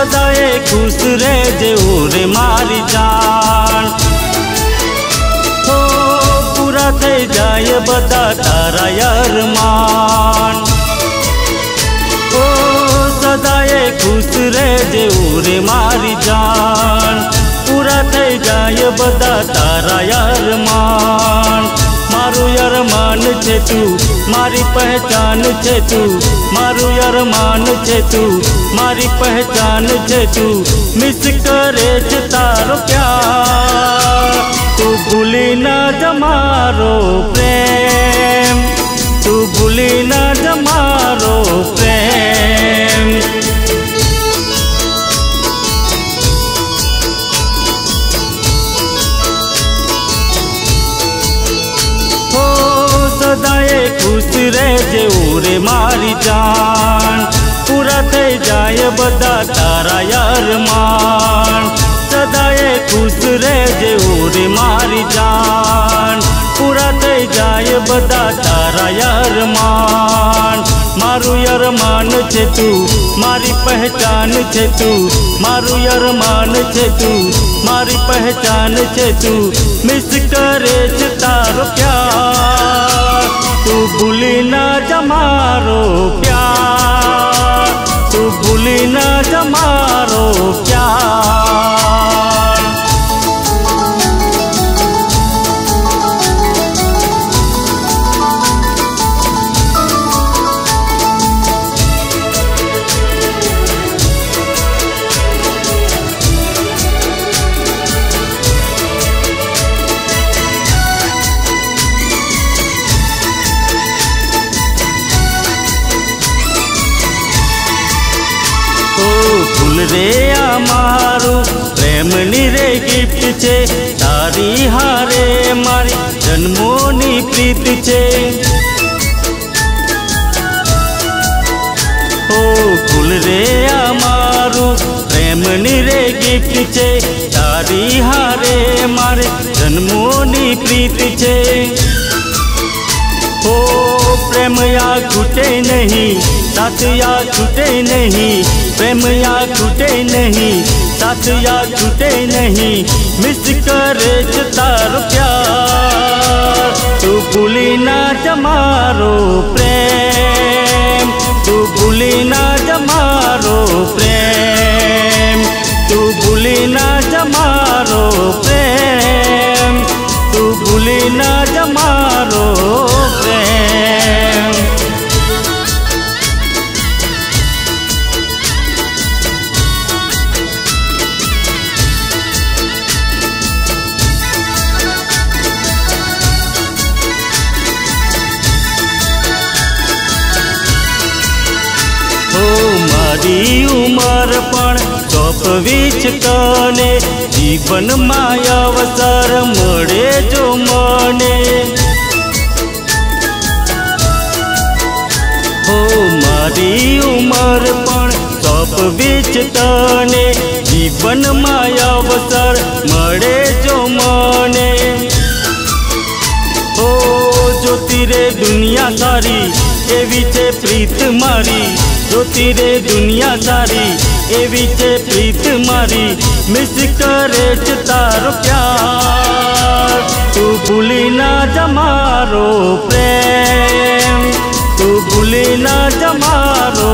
सदाए खुश रहजे रे मारी जान। हो पूरा थई जाए बधा तारा अरमान। हो सदाए खुश रहजे रे मारी जान। पूरा थई जाए बधा तारा अरमान। मारू अरमान छे तू मारी पहचान छे तू। मारू अरमान छे तू मारी पहचान छे तू। मिस करे छे तारो प्यार। तू भूली ना जमारो प्रेम। तू भूली ना जमारो प्रेम। सदाए खुश रहजे रे मारी जान। पूरा थई जाए बधा तारा अरमान। सदाए खुश रहजे रे मारी जान। पूरा थई जाए बधा तारा अरमान। मारू अरमान छे तू मारी पहचान छे तू। मारू अरमान छे तू मारी पहचान छे तू। मिस करे छे तारो प्यार। तू भूली ना जमारो प्यार। तू भूली ना जमारो प्यार। फूल रे आमारू प्रेम नी रे गिफ्ट छे। तारी हारे मारी जन्मोनी प्रीत छे। ओ फूल रे आमारू प्रेम नी रे गिफ्ट छे। तारी हारे मारे जन्मोनी प्रीत छे। ओ प्रेम या छूटे नहीं साथ या छूटे नहीं। प्रेम या छूटे नहीं साथ या छूटे नहीं। मिस करे तारो प्यार। तू भूली ना जमारो प्रेम। तू भूली ना जमारो प्रेम। तू भूली ना जमारो प्रेम। तू भूली ना जमारो प्रेम। मारी उमर पण सोंपवीच तने। जीवन में अवसर मळे जो मने। हो मारी उमर पण सोंपवीच तने। जीवन में अवसर मळे जो मने। हो जोती रे दुनिया सारी एवी छे प्रीत मारी। जोती रे दुनिया सारी एवी छे प्रीत मारी। मिस करे छे तारो प्यार। तू भूली ना जमारो प्रेम। तू भूली ना जमारो